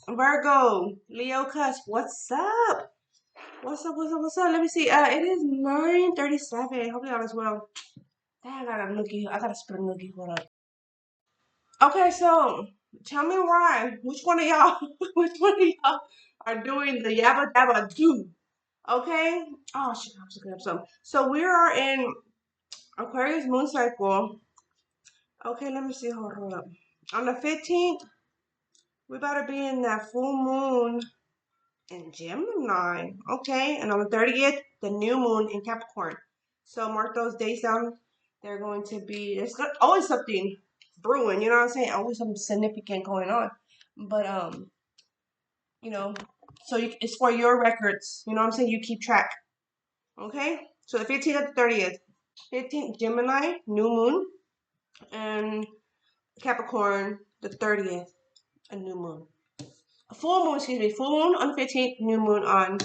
Virgo, Leo cusp, what's up? What's up, what's up, what's up? Let me see. It is 9:37. Hopefully all is well. Dang, I gotta spit a noogie. Hold up. Okay, so tell me why. Which one of y'all, which one of y'all are doing the yabba dabba do? Okay. Oh shit, I was looking up something. So we are in Aquarius moon cycle. Okay, let me see. Hold up. On the 15th, we about to be in that full moon in Gemini. Okay, and on the 30th, the new moon in Capricorn. So mark those days down. They're going to be, there's always something brewing, you know what I'm saying? Always something significant going on. But, you know, so it's for your records, you know what I'm saying? You keep track. Okay, so the 15th and the 30th. 15th, Gemini, new moon, and Capricorn, the 30th, a new moon. Full moon, excuse me, full moon on the 15th, new moon on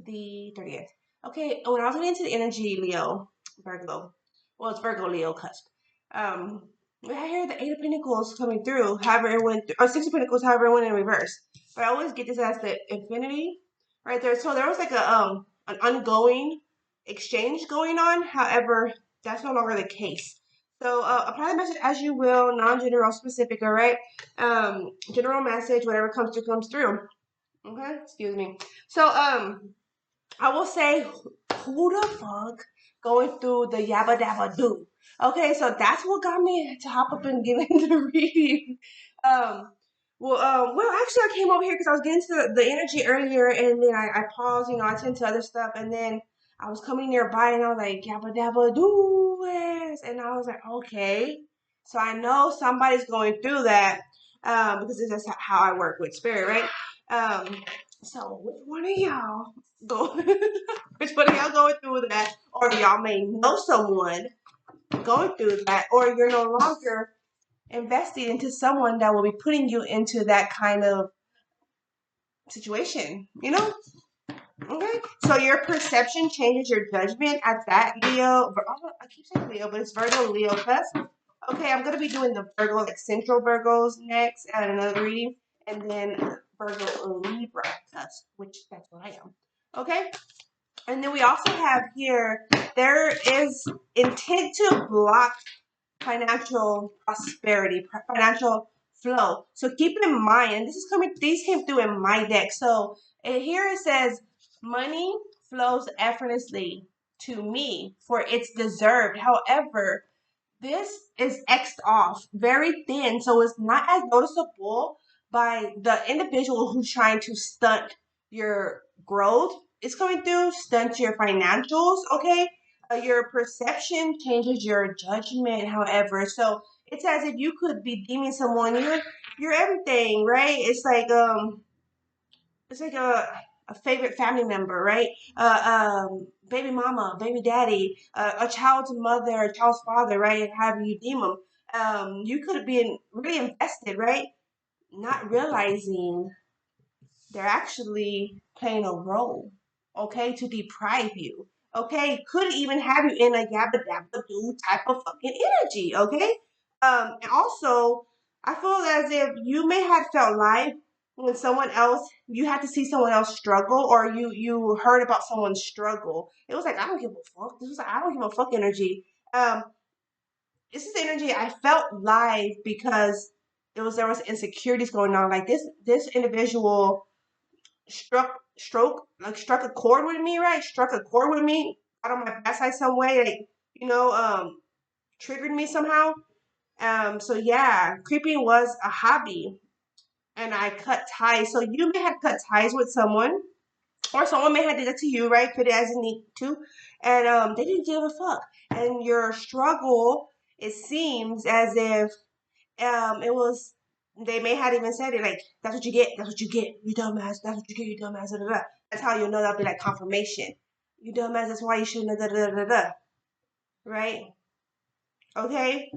the 30th. Okay, when I was getting into the energy, Leo, Virgo, well, it's Virgo, Leo cusp. I hear the Eight of Pentacles coming through, however it went, or Six of Pentacles, however it went in reverse. But I always get this as the infinity right there. So there was like an ongoing exchange going on. However, that's no longer the case. So apply the message as you will, non-general, specific. All right. General message, whatever comes through, comes through. Okay. Excuse me. So I will say, who the fuck going through the yabba dabba do? Okay, so that's what got me to hop up and get into the reading. Well, actually, I came over here because I was getting to the energy earlier, and then I paused. You know, I tend to other stuff, and then I was coming nearby, and I was like, yabba dabba do it, and I was like, okay, so I know somebody's going through that, because this is how I work with spirit, right? So which one of y'all go? Which one of y'all going through that, or y'all may know someone going through that, or you're no longer invested into someone that will be putting you into that kind of situation, you know? Okay. So your perception changes your judgment at that, Leo. I keep saying Leo, but it's Virgo, Leo cusp. Okay, I'm gonna be doing the Virgo, like Central Virgos next at another reading, and then Virgo Libra cusp, which that's what I am. Okay. And then we also have here, there is intent to block financial prosperity, financial flow. So keep in mind, and these came through in my deck. So here it says, money flows effortlessly to me for it's deserved. However, this is X'd off, very thin, so it's not as noticeable by the individual who's trying to stunt your growth. It's coming through, stunt your financials, okay? Your perception changes your judgment, however. So it's as if you could be deeming someone you're everything, right? It's like a favorite family member, right? Baby mama, baby daddy, a child's mother, a child's father, right? However you deem them. You could have been really invested, right? Not realizing they're actually playing a role, okay, to deprive you, okay? Could even have you in a yabba dabba do type of fucking energy, okay? And also, I feel as if you may have felt life when someone else, you had to see someone else struggle, or you heard about someone's struggle. It was like, I don't give a fuck. This was like, I don't give a fuck energy. Um, this is energy I felt live because there was insecurities going on. Like this individual struck a chord with me, right? Struck a chord with me out of my past side some way, like, triggered me somehow. So yeah, creeping was a hobby, and I cut ties. So you may have cut ties with someone, or someone may have did it to you, right? Could it as a need to, and they didn't give a fuck. And your struggle, it seems as if it was, they may have even said it like, that's what you get, that's what you get, you dumbass, that's what you get, you dumbass, da, da, da. That's how you'll know. That'll be like confirmation. You dumbass, that's why you shouldn't have, da, da, da, da. Right? Okay?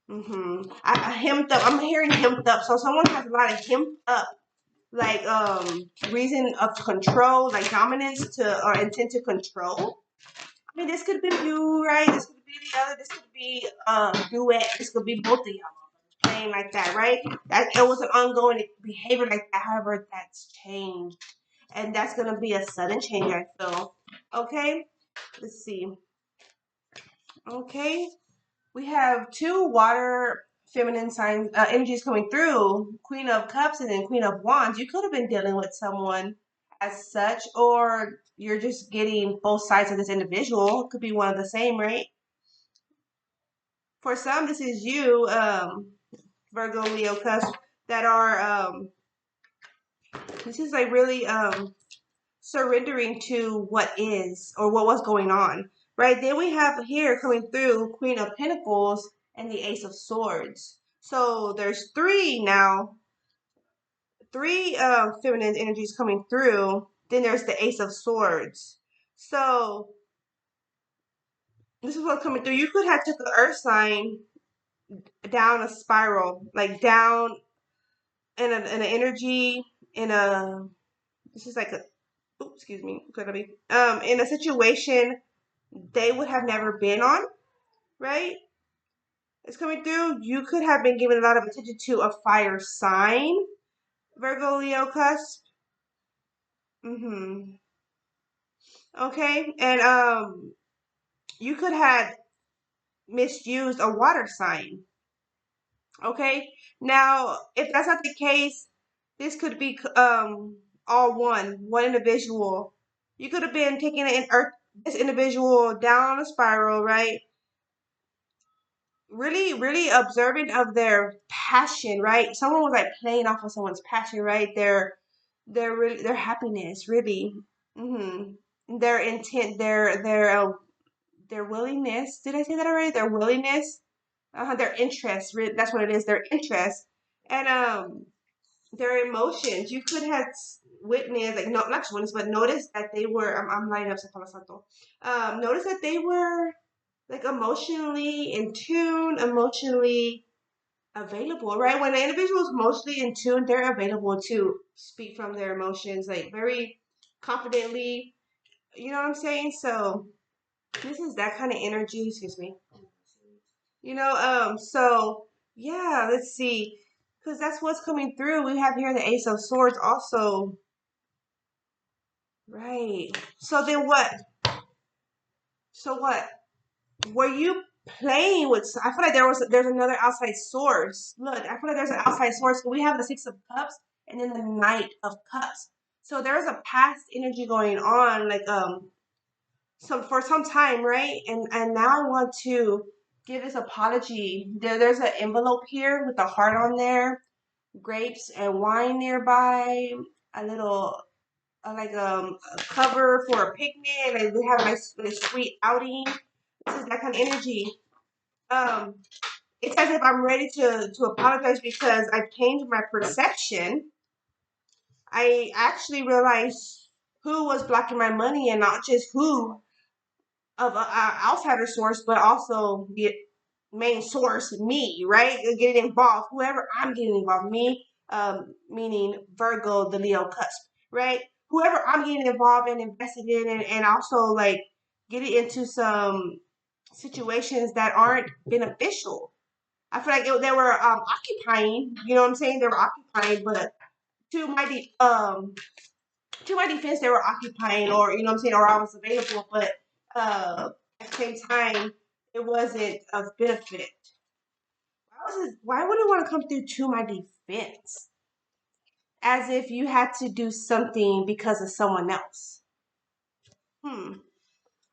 I hemmed up. I'm hearing hemmed up. So someone has a lot of hemmed up, like reason of control, like dominance to, or intent to control. I mean, this could be you, right? This could be the other. This could be duet. This could be both of y'all. staying like that, right? That it was an ongoing behavior like that. However, that's changed. And that's going to be a sudden change, I feel. Okay? Let's see. Okay? We have two water feminine signs, energies coming through. Queen of Cups and then Queen of Wands. You could have been dealing with someone as such, or you're just getting both sides of this individual. It could be one of the same, right? For some, this is you, Virgo, Leo, Cusp, that are, this is like really surrendering to what is or what was going on, right? Then we have here coming through Queen of Pentacles and the Ace of Swords. So there's three now, three feminine energies coming through. Then there's the Ace of Swords. So this is what's coming through. You could have took the Earth sign down a spiral, like down in an energy, in a, this is like a, oops, excuse me, could I be, in a situation they would have never been on, right? It's coming through. You could have been giving a lot of attention to a fire sign, Virgo, Leo, Cusp. Okay, and you could have misused a water sign. Okay, now if that's not the case, this could be all one individual. You could have been taking this individual down a spiral, right? Really, really observant of their passion, right? Someone was like playing off of someone's passion, right? Their happiness, really, their intent, their willingness. Did I say that already? Their willingness, their interest. That's what it is. Their interest and their emotions. You could have witnessed, like, no, not just witnessed, but noticed that they were. I'm lining up Palo Santo. Notice that they were like emotionally in tune, emotionally available, right? When an individual is emotionally in tune, they're available to speak from their emotions, like very confidently. You know what I'm saying? So this is that kind of energy. Excuse me. So yeah, let's see, because that's what's coming through. We have here the Ace of Swords also, right? So then what? So what? Were you playing with? I feel like there's another outside source. Look, I feel like there's an outside source. We have the Six of Cups and then the Knight of Cups. So there's a past energy going on, like for some time, right? And now I want to give this apology. There's an envelope here with a heart on there, grapes and wine nearby, a little a cover for a picnic. Like we have a nice sweet outing. This is that kind of energy. Um, it's as if I'm ready to apologize because I've changed my perception. I actually realized who was blocking my money and not just who of an outsider source, but also the main source, me, right? Getting involved, whoever I'm getting involved, me, meaning Virgo, the Leo cusp, right? Whoever I'm getting involved and invested in, and also like getting into some situations that aren't beneficial. I feel like they were occupying. You know what I'm saying? They were occupying, but to my to my defense, they were occupying, or you know what I'm saying, or I was available, but at the same time, it wasn't of benefit. Why would it want to come through to my defense? As if you had to do something because of someone else.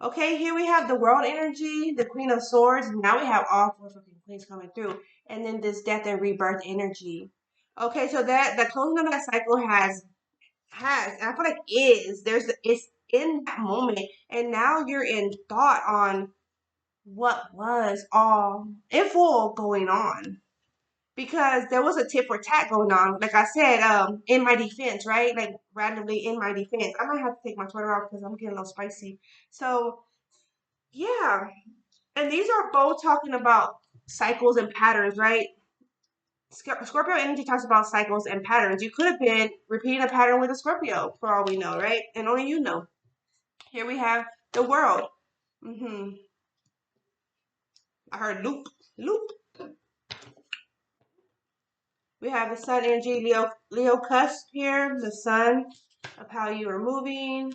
Okay, here we have the world energy, the Queen of Swords. Now we have all four fucking queens coming through. And then this death and rebirth energy. Okay, so that the closing of that cycle has and I feel like it's in that moment, and now you're in thought on what was all in full going on, because there was a tit for tat going on. Like I said, in my defense, right? Like randomly in my defense, I might have to take my sweater off because I'm getting a little spicy. So yeah, and these are both talking about cycles and patterns, right? Scorpio energy talks about cycles and patterns. You could have been repeating a pattern with a Scorpio, for all we know, right? And only you know. Here we have the world. I heard loop, loop. We have the sun energy, Leo cusp here, the sun of how you are moving,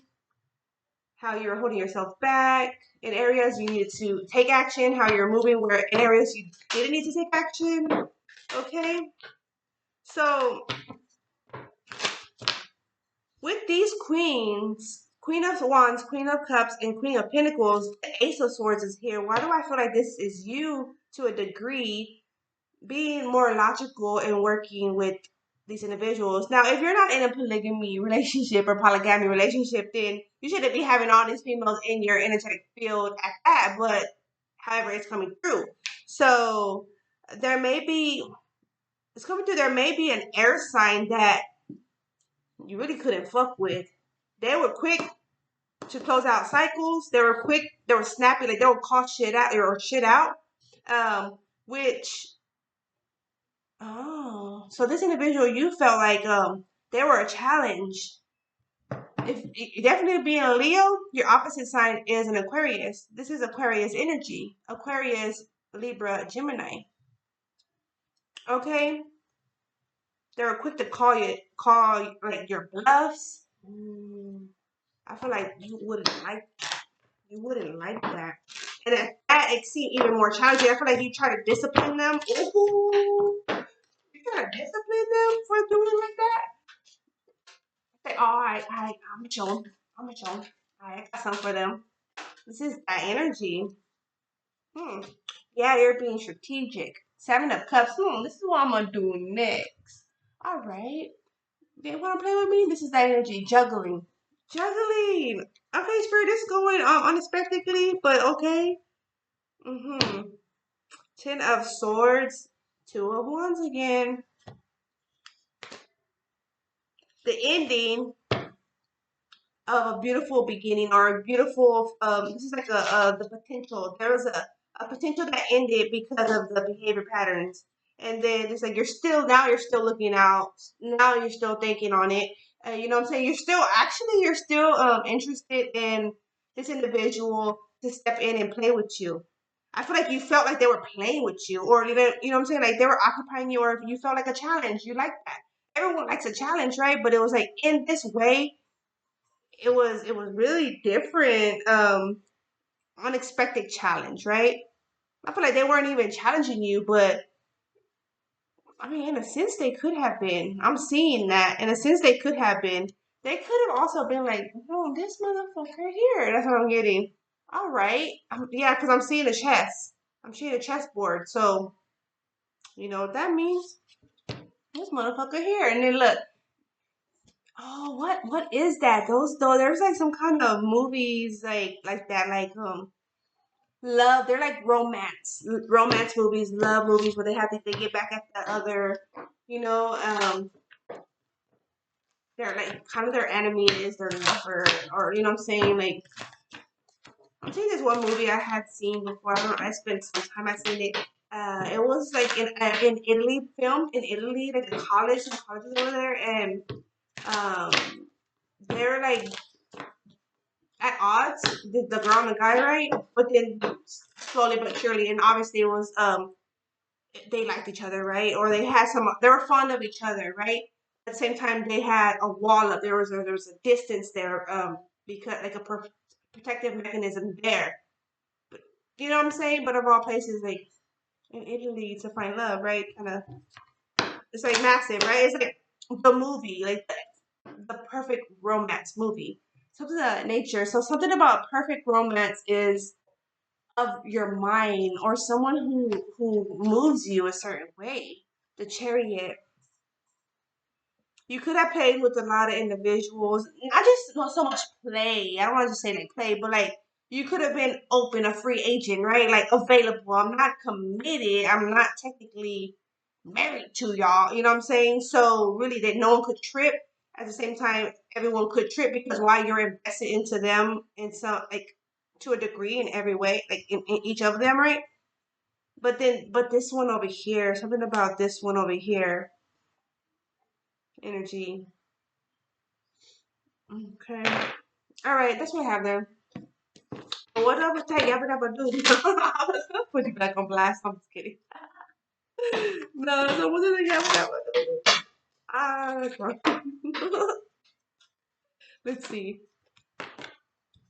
how you're holding yourself back in areas you needed to take action, how you're moving where in areas you didn't need to take action. Okay, so with these queens, Queen of Wands, Queen of Cups, and Queen of Pentacles, the Ace of Swords is here. Why do I feel like this is you to a degree being more logical and working with these individuals? Now, if you're not in a polygamy relationship or polygamy relationship, then you shouldn't be having all these females in your energetic field at that. But however, it's coming through. So there may be, it's coming through, there may be an air sign that you really couldn't fuck with. They were quick to close out cycles. They were quick. They were snappy. Like they would call shit out or shit out. Which so this individual, you felt like they were a challenge. If definitely being a Leo, your opposite sign is an Aquarius. This is Aquarius energy. Aquarius, Libra, Gemini. Okay, they were quick to call like your bluffs. I feel like you wouldn't like that. You wouldn't like that. And that it seemed even more challenging. I feel like you try to discipline them. Ooh, you try to discipline them for doing like that. Say, oh, I'm a chone. I'm a chone. I got something for them. This is that energy. Yeah, you're being strategic. Seven of Cups. This is what I'm gonna do next. All right. They want to play with me? This is that energy. Juggling. Juggling. Okay, Spirit, this is going unexpectedly, but okay. Ten of Swords. Two of Wands again. The ending of a beautiful beginning or a beautiful, this is like the potential. There was a potential that ended because of the behavior patterns. And then it's like you're still looking out. Now you're still thinking on it. You know what I'm saying? You're still interested in this individual to step in and play with you. I feel like you felt like they were playing with you, or you know what I'm saying? Like they were occupying you, or you felt like a challenge. You like that. Everyone likes a challenge, right? But it was like in this way, it was really different, unexpected challenge, right? I feel like they weren't even challenging you, but I mean, in a sense, they could have been. I'm seeing that. In a sense, they could have been. They could have also been like, oh, this motherfucker here. That's what I'm getting. All right. Yeah, because I'm seeing a chess. I'm seeing a chessboard. So, you know what that means? This motherfucker here. And then look. Oh, what is that? There's like some kind of movies like that, like love. They're like romance movies, love movies where they get back at the other, you know, they're like kind of their enemy is their lover, or you know what I'm saying? Like I'm saying this one movie I had seen before. I don't know, I spent some time I seen it. It was like in Italy, filmed in Italy, like some colleges over there, and um they're like at odds, the girl and the guy, right? But then slowly but surely, and obviously it was they liked each other, right? Or they were fond of each other, right? At the same time, they had a wall up. There was a distance there, because like a protective mechanism there. But you know what I'm saying? But of all places, like in Italy, to find love, right? Kind of, it's like massive, right? It's like the movie, like the perfect romance movie, something of that nature. So something about perfect romance is of your mind or someone who moves you a certain way. The Chariot. You could have played with a lot of individuals. Not just not so much play. I don't want to just say like play, but like you could have been open, a free agent, right? Like available. I'm not committed. I'm not technically married to y'all. You know what I'm saying? So really that no one could trip. At the same time, everyone could trip because why you're invested into them in some like to a degree in every way, like in each of them, right? But this one over here, something about this one over here, energy. Okay. All right, that's what I have there. What other type y'all ever do? Put you back on blast. I'm just kidding. No, so what did I get? Let's see.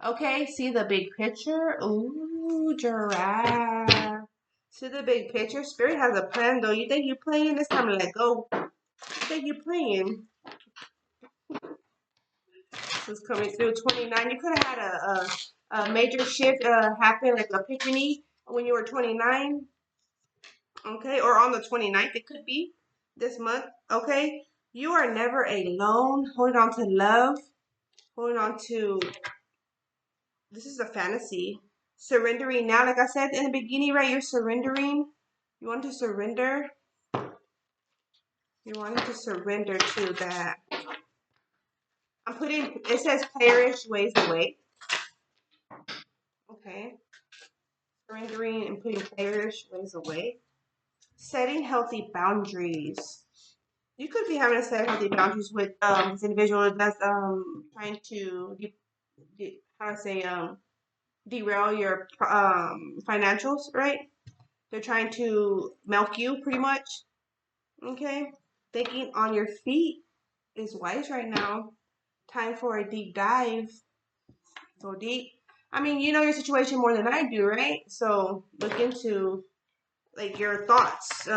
Okay, see the big picture? Ooh, giraffe. See the big picture? Spirit has a plan though. You think you're playing? It's time to let go. You think you're playing? This is coming through 29. You could have had a major shift happen, like a epiphany when you were 29. Okay, or on the 29th, it could be this month. Okay, you are never alone. Holding on to love, holding on to, this is a fantasy. Surrendering now, like I said in the beginning, right? You're surrendering. You want to surrender. You want to surrender to that. I'm putting, it says perish ways away. Okay. Surrendering and putting perish ways away. Setting healthy boundaries. You could be having to set healthy boundaries with this individual that's trying to how to say derail your financials, right? They're trying to milk you pretty much. Okay. Thinking on your feet is wise right now. Time for a deep dive. So deep. I mean, you know your situation more than I do, right? So look into like your thoughts,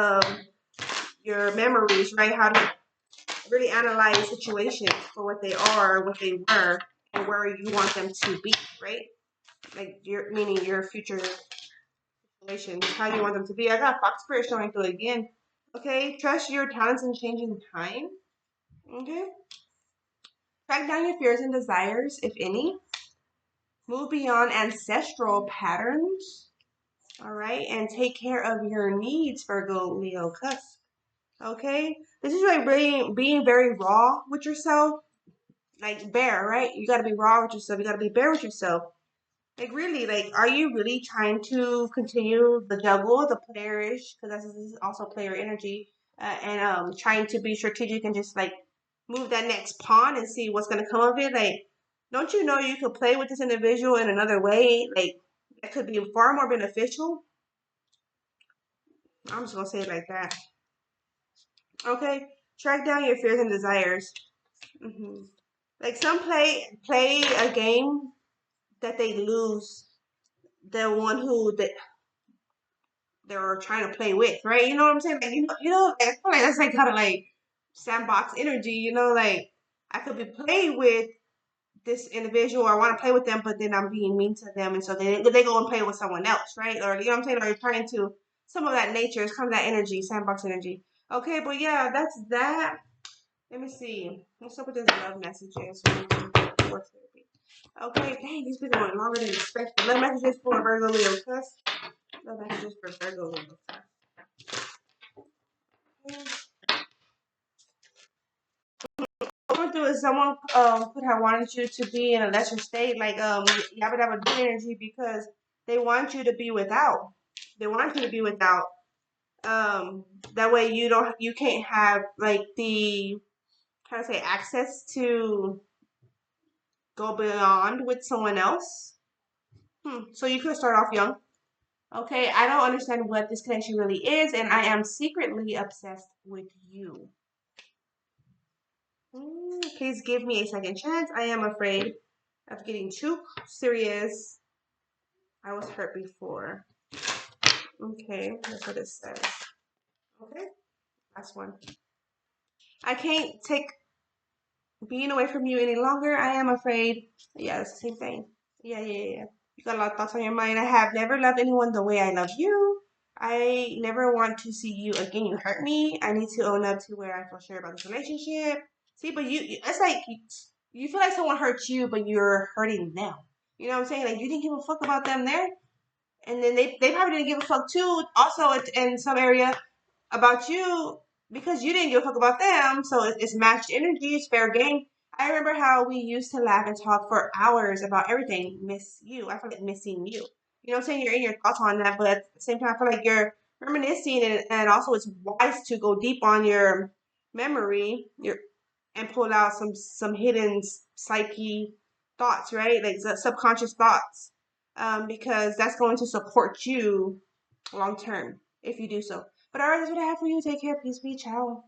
your memories, right? How to really analyze situations for what they are, what they were, and where you want them to be, right? Like your meaning your future situations, how you want them to be. I got Fox Spirit showing through again. Okay, trust your talents in changing time. Okay. Track down your fears and desires, if any. Move beyond ancestral patterns. All right, and take care of your needs, Virgo, Leo, cusp. Okay, this is like really being very raw with yourself, like bare, right? You got to be raw with yourself. You got to be bare with yourself. Like really, like are you really trying to continue the juggle, the playerish, because this is also player energy, and trying to be strategic and just like move that next pawn and see what's gonna come of it? Like, don't you know you could play with this individual in another way? Like that could be far more beneficial. I'm just gonna say it like that. Okay, track down your fears and desires. hmm Like some play a game that they lose. The one who they're trying to play with, right? You know what I'm saying? Like like, I feel like that's like kind of like sandbox energy. Like I could be playing with this individual, or I want to play with them, but then I'm being mean to them, and so they go and play with someone else, right? Or you know what I'm saying? Or you're trying to some of that nature. It's kind of that energy, sandbox energy. Okay, but yeah, that's that. Let me see. What's up with this love messages? Okay, dang, these been going longer than expected. Love messages for Virgo Leo Cusp. Love messages for Virgo Leo Cusp. What I'm gonna do is someone put I wanted you to be in a lesser state, like yabba dabba do energy, because they want you to be without. They want you to be without. That way you can't have like the how to say access to go beyond with someone else. So you could start off young. Okay, I don't understand what this connection really is, and I am secretly obsessed with you. Please give me a second chance. I am afraid of getting too serious. I was hurt before. Okay, that's what it says. Okay, last one. I can't take being away from you any longer. I am afraid. Yeah, it's the same thing. Yeah. You got a lot of thoughts on your mind. I have never loved anyone the way I love you. I never want to see you again. You hurt me. I need to own up to where I feel sure about this relationship. See, but it's like you feel like someone hurt you, but you're hurting them. You know what I'm saying? Like you didn't give a fuck about them there, and then they probably didn't give a fuck too. Also, in some area about you because you didn't give a fuck about them. So it's matched energy. It's fair game. I remember how we used to laugh and talk for hours about everything. Miss you. I feel like missing you. You know what I'm saying? You're in your thoughts on that, but at the same time, I feel like you're reminiscing, and also it's wise to go deep on your memory, and pull out some hidden psyche thoughts, right? Like subconscious thoughts, because that's going to support you long term if you do so. But alright, that's what I have for you. Take care. Peace be. Ciao.